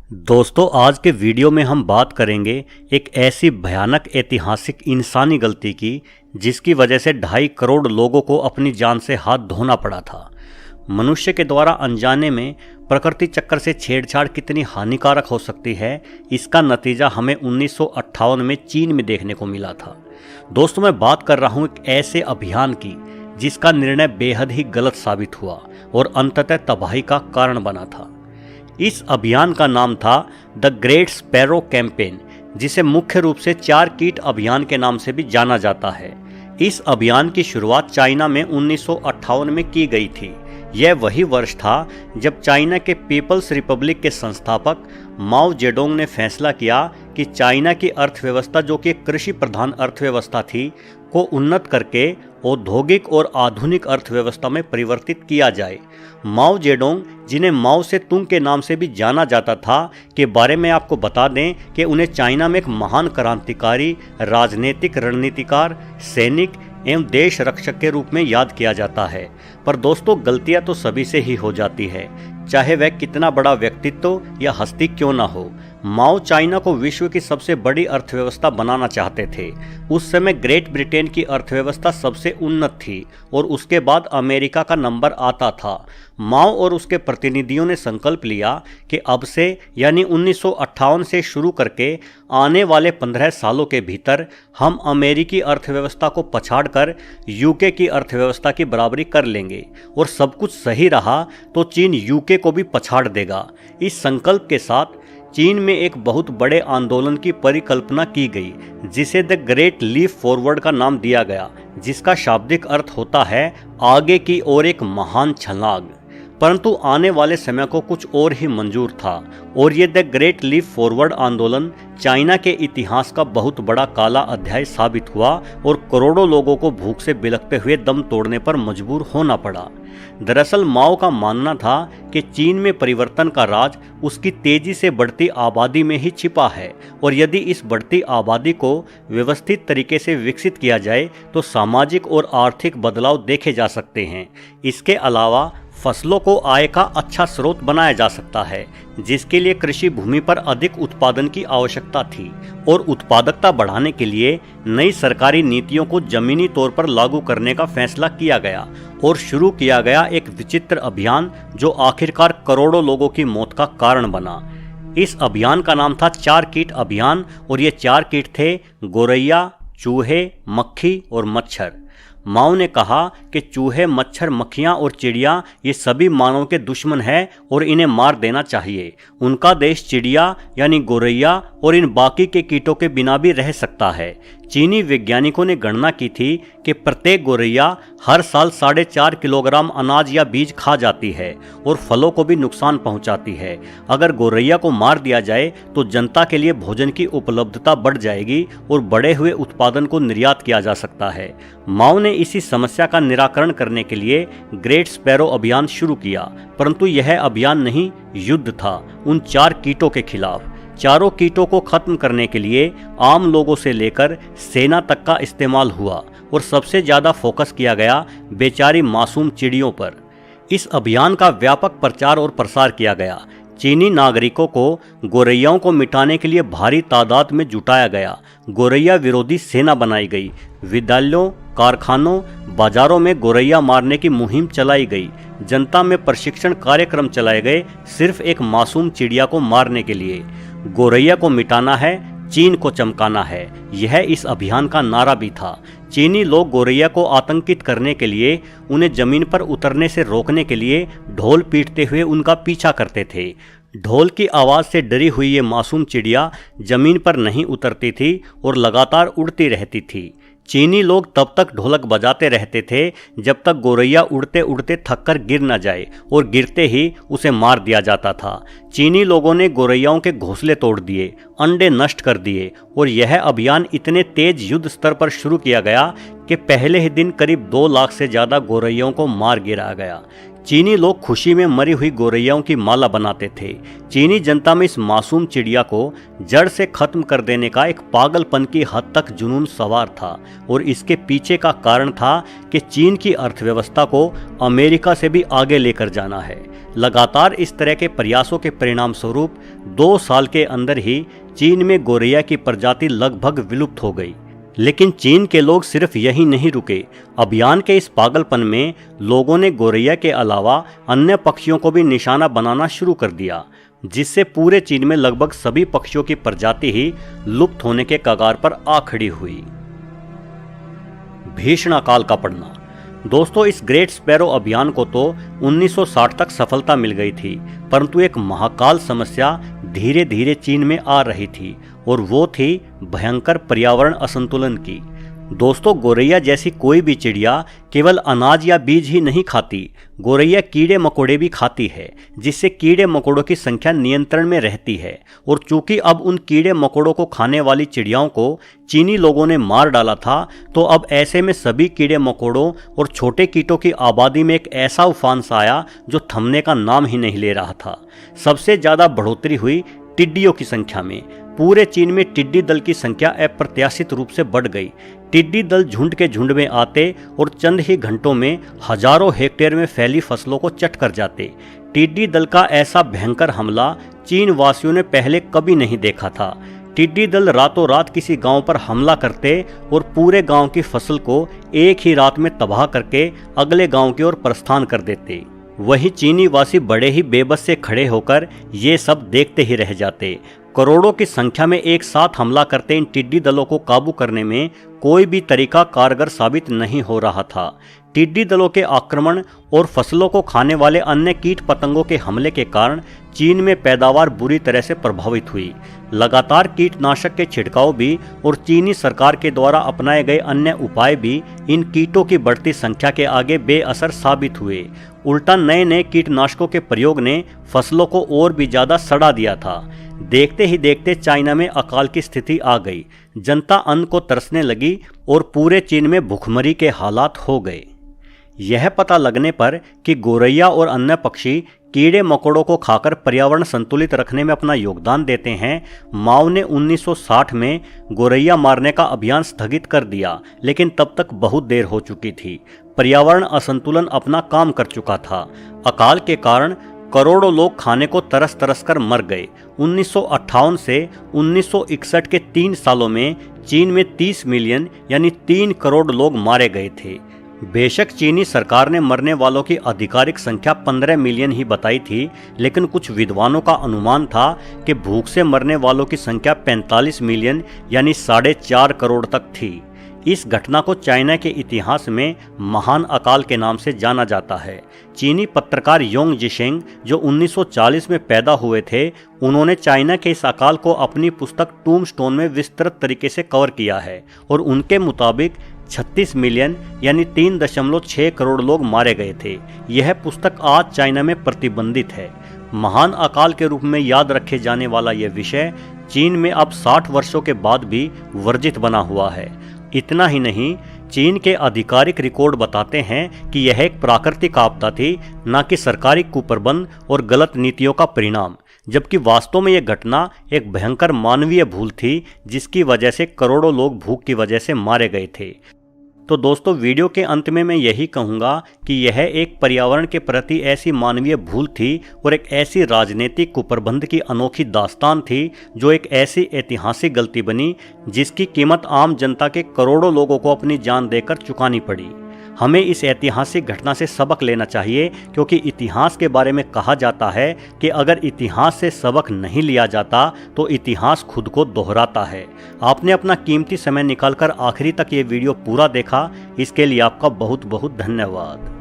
दोस्तों, आज के वीडियो में हम बात करेंगे एक ऐसी भयानक ऐतिहासिक इंसानी गलती की जिसकी वजह से 2.5 करोड़ लोगों को अपनी जान से हाथ धोना पड़ा था। मनुष्य के द्वारा अनजाने में प्रकृति चक्र से छेड़छाड़ कितनी हानिकारक हो सकती है, इसका नतीजा हमें 1958 में चीन में देखने को मिला था। दोस्तों, मैं बात कर रहा हूँ एक ऐसे अभियान की जिसका निर्णय बेहद ही गलत साबित हुआ और अंततः तबाही का कारण बना था। इस अभियान का नाम था द ग्रेट स्पैरो कैंपेन, जिसे मुख्य रूप से 4 कीट अभियान के नाम से भी जाना जाता है। इस अभियान की शुरुआत चाइना में 1958 में की गई थी। यह वही वर्ष था जब चाइना के पीपल्स रिपब्लिक के संस्थापक माओ जेडोंग ने फैसला किया कि चाइना की अर्थव्यवस्था, जो कि कृषि प्रधान अर्थव्यवस्था थी, को उन्नत करके औद्योगिक और आधुनिक अर्थव्यवस्था में परिवर्तित किया जाए। माओ जेडोंग, जिन्हें माओ से तुंग के नाम से भी जाना जाता था, के बारे में आपको बता दें कि उन्हें चाइना में एक महान क्रांतिकारी, राजनीतिक रणनीतिकार, सैनिक एवं देश रक्षक के रूप में याद किया जाता है। पर दोस्तों, गलतियां तो सभी से ही हो जाती है, चाहे वह कितना बड़ा व्यक्तित्व या हस्ती क्यों ना हो। माओ चाइना को विश्व की सबसे बड़ी अर्थव्यवस्था बनाना चाहते थे। उस समय ग्रेट ब्रिटेन की अर्थव्यवस्था सबसे उन्नत थी और उसके बाद अमेरिका का नंबर आता था। माओ और उसके प्रतिनिधियों ने संकल्प लिया कि अब से यानी 1958 से शुरू करके आने वाले 15 सालों के भीतर हम अमेरिकी अर्थव्यवस्था को पछाड़कर यूके की अर्थव्यवस्था की बराबरी कर लेंगे, और सब कुछ सही रहा तो चीन यूके को भी पछाड़ देगा। इस संकल्प के साथ चीन में एक बहुत बड़े आंदोलन की परिकल्पना की गई, जिसे द ग्रेट लीप फॉरवर्ड का नाम दिया गया, जिसका शाब्दिक अर्थ होता है आगे की ओर एक महान छलांग। परंतु आने वाले समय को कुछ और ही मंजूर था, और ये द ग्रेट लीप फॉरवर्ड आंदोलन चाइना के इतिहास का बहुत बड़ा काला अध्याय साबित हुआ और करोड़ों लोगों को भूख से बिलखते हुए दम तोड़ने पर मजबूर होना पड़ा। दरअसल माओ का मानना था कि चीन में परिवर्तन का राज उसकी तेजी से बढ़ती आबादी में ही छिपा है, और यदि इस बढ़ती आबादी को व्यवस्थित तरीके से विकसित किया जाए तो सामाजिक और आर्थिक बदलाव देखे जा सकते हैं। इसके अलावा फसलों को आय का अच्छा स्रोत बनाया जा सकता है, जिसके लिए कृषि भूमि पर अधिक उत्पादन की आवश्यकता थी, और उत्पादकता बढ़ाने के लिए नई सरकारी नीतियों को जमीनी तौर पर लागू करने का फैसला किया गया और शुरू किया गया एक विचित्र अभियान जो आखिरकार करोड़ों लोगों की मौत का कारण बना। इस अभियान का नाम था 4 कीट अभियान, और ये 4 कीट थे गोरैया, चूहे, मक्खी और मच्छर। माओ ने कहा कि चूहे, मच्छर, मक्खियाँ और चिड़िया ये सभी मानव के दुश्मन हैं और इन्हें मार देना चाहिए। उनका देश चिड़िया यानी गोरैया और इन बाकी के कीटों के बिना भी रह सकता है। चीनी वैज्ञानिकों ने गणना की थी कि प्रत्येक गोरैया हर साल 4.5 किलोग्राम अनाज या बीज खा जाती है और फलों को भी नुकसान पहुंचाती है। अगर गोरैया को मार दिया जाए तो जनता के लिए भोजन की उपलब्धता बढ़ जाएगी और बढ़े हुए उत्पादन को निर्यात किया जा सकता है। माओ ने इसी समस्या का निराकरण करने के लिए ग्रेट स्पैरो अभियान शुरू किया, परंतु यह अभियान नहीं, युद्ध था उन 4 कीटों के खिलाफ। चारों कीटों को खत्म करने के लिए आम लोगों से लेकर सेना तक का इस्तेमाल हुआ, और सबसे ज्यादा फोकस किया गया बेचारी मासूम चिड़ियों पर। इस अभियान का व्यापक प्रचार और प्रसार किया गया। चीनी नागरिकों को गोरैयाओं को मिटाने के लिए भारी तादाद में जुटाया गया। गोरैया विरोधी सेना बनाई गई। विद्यालयों, कारखानों, बाजारों में गोरैया मारने की मुहिम चलाई गई। जनता में प्रशिक्षण कार्यक्रम चलाए गए, सिर्फ एक मासूम चिड़िया को मारने के लिए। गोरैया को मिटाना है, चीन को चमकाना है, यह इस अभियान का नारा भी था। चीनी लोग गोरैया को आतंकित करने के लिए, उन्हें जमीन पर उतरने से रोकने के लिए ढोल पीटते हुए उनका पीछा करते थे। ढोल की आवाज़ से डरी हुई ये मासूम चिड़िया जमीन पर नहीं उतरती थी और लगातार उड़ती रहती थी। चीनी लोग तब तक ढोलक बजाते रहते थे जब तक गोरैया उड़ते उड़ते थककर गिर न जाए, और गिरते ही उसे मार दिया जाता था। चीनी लोगों ने गोरैयाओं के घोंसले तोड़ दिए, अंडे नष्ट कर दिए, और यह अभियान इतने तेज युद्ध स्तर पर शुरू किया गया कि पहले ही दिन करीब 2 लाख से ज़्यादा गोरैयों को मार गिराया गया। चीनी लोग खुशी में मरी हुई गोरैयाओं की माला बनाते थे। चीनी जनता में इस मासूम चिड़िया को जड़ से खत्म कर देने का एक पागलपन की हद तक जुनून सवार था और इसके पीछे का कारण था कि चीन की अर्थव्यवस्था को अमेरिका से भी आगे लेकर जाना है। लगातार इस तरह के प्रयासों के परिणाम स्वरूप 2 साल के अंदर ही चीन में गोरैया की प्रजाति लगभग विलुप्त हो गई। लेकिन चीन के लोग सिर्फ यही नहीं रुके। अभियान के इस पागलपन में लोगों ने गोरैया के अलावा अन्य पक्षियों को भी निशाना बनाना शुरू कर दिया, जिससे पूरे चीन में लगभग सभी पक्षियों की प्रजाति ही लुप्त होने के कगार पर आ खड़ी हुई। भीषण अकाल का पड़ना। दोस्तों, इस ग्रेट स्पैरो अभियान को तो 1960 तक सफलता मिल गई थी, परंतु एक महाकाल समस्या धीरे धीरे चीन में आ रही थी और वो थी भयंकर पर्यावरण असंतुलन की। दोस्तों, गोरैया जैसी कोई भी चिड़िया केवल अनाज या बीज ही नहीं खाती, गोरैया कीड़े मकोड़े भी खाती है, जिससे कीड़े मकोड़ों की संख्या नियंत्रण में रहती है। और चूंकि अब उन कीड़े मकोड़ों को खाने वाली चिड़ियाओं को चीनी लोगों ने मार डाला था, तो अब ऐसे में सभी कीड़े मकोड़ों और छोटे कीटों की आबादी में एक ऐसा उफान सा आया जो थमने का नाम ही नहीं ले रहा था। सबसे ज्यादा बढ़ोतरी हुई टिड्डियों की संख्या में। पूरे चीन में टिड्डी दल की संख्या अप्रत्याशित रूप से बढ़ गई। टिड्डी दल झुंड के झुंड में आते और चंद ही घंटों में हजारों हेक्टेयर में फैली फसलों को चट कर जाते। टिड्डी दल का ऐसा भयंकर हमला चीन वासियों ने पहले कभी नहीं देखा था। टिड्डी दल रातों रात किसी गांव पर हमला करते और पूरे गांव की फसल को एक ही रात में तबाह करके अगले गांव की ओर प्रस्थान कर देते। वही चीनी वासी बड़े ही बेबस से खड़े होकर ये सब देखते ही रह जाते। करोड़ों की संख्या में एक साथ हमला करते इन टिड्डी दलों को काबू करने में कोई भी तरीका कारगर साबित नहीं हो रहा था। टिड्डी दलों के आक्रमण और फसलों को खाने वाले अन्य कीट पतंगों के हमले के कारण चीन में पैदावार बुरी तरह से प्रभावित हुई। लगातार कीटनाशक के छिड़काव भी और चीनी सरकार के द्वारा अपनाए गए अन्य उपाय भी इन कीटों की बढ़ती संख्या के आगे बेअसर साबित हुए। उल्टा नए नए कीटनाशकों के प्रयोग ने फसलों को और भी ज्यादा सड़ा दिया था। देखते ही देखते चाइना में अकाल की स्थिति आ गई। जनता अन्न को तरसने लगी और पूरे चीन में भूखमरी के हालात हो गए। यह पता लगने पर कि गोरैया और अन्य पक्षी कीड़े मकोड़ों को खाकर पर्यावरण संतुलित रखने में अपना योगदान देते हैं, माओ ने 1960 में गोरैया मारने का अभियान स्थगित कर दिया। लेकिन तब तक बहुत देर हो चुकी थी। पर्यावरण असंतुलन अपना काम कर चुका था। अकाल के कारण करोड़ों लोग खाने को तरस तरस कर मर गए। 1958 से 1961 के 3 सालों में चीन में 30 मिलियन यानी 3 करोड़ लोग मारे गए थे। बेशक चीनी सरकार ने मरने वालों की आधिकारिक संख्या 15 मिलियन ही बताई थी, लेकिन कुछ विद्वानों का अनुमान था कि भूख से मरने वालों की संख्या 45 मिलियन यानी 4.5 करोड़ तक थी। इस घटना को चाइना के इतिहास में महान अकाल के नाम से जाना जाता है। चीनी पत्रकार योंग जिशेंग जो 1940 में पैदा हुए थे, उन्होंने चाइना के इस अकाल को अपनी पुस्तक टूम्बस्टोन में विस्तृत तरीके से कवर किया है और उनके मुताबिक 36 मिलियन यानी 3.6 करोड़ लोग मारे गए थे। यह पुस्तक आज चाइना में प्रतिबंधित है। महान अकाल के रूप में याद रखे जाने वाला यह विषय चीन में अब 60 वर्षों के बाद भी वर्जित बना हुआ है। इतना ही नहीं, चीन के आधिकारिक रिकॉर्ड बताते हैं कि यह एक प्राकृतिक आपदा थी, न कि सरकारी कुप्रबंध और गलत नीतियों का परिणाम, जबकि वास्तव में यह घटना एक भयंकर मानवीय भूल थी जिसकी वजह से करोड़ों लोग भूख की वजह से मारे गए थे। तो दोस्तों, वीडियो के अंत में मैं यही कहूँगा कि यह एक पर्यावरण के प्रति ऐसी मानवीय भूल थी और एक ऐसी राजनीतिक कुप्रबंध की अनोखी दास्तान थी जो एक ऐसी ऐतिहासिक गलती बनी जिसकी कीमत आम जनता के करोड़ों लोगों को अपनी जान देकर चुकानी पड़ी। हमें इस ऐतिहासिक घटना से सबक लेना चाहिए, क्योंकि इतिहास के बारे में कहा जाता है कि अगर इतिहास से सबक नहीं लिया जाता तो इतिहास खुद को दोहराता है। आपने अपना कीमती समय निकालकर आखिरी तक ये वीडियो पूरा देखा, इसके लिए आपका बहुत बहुत धन्यवाद।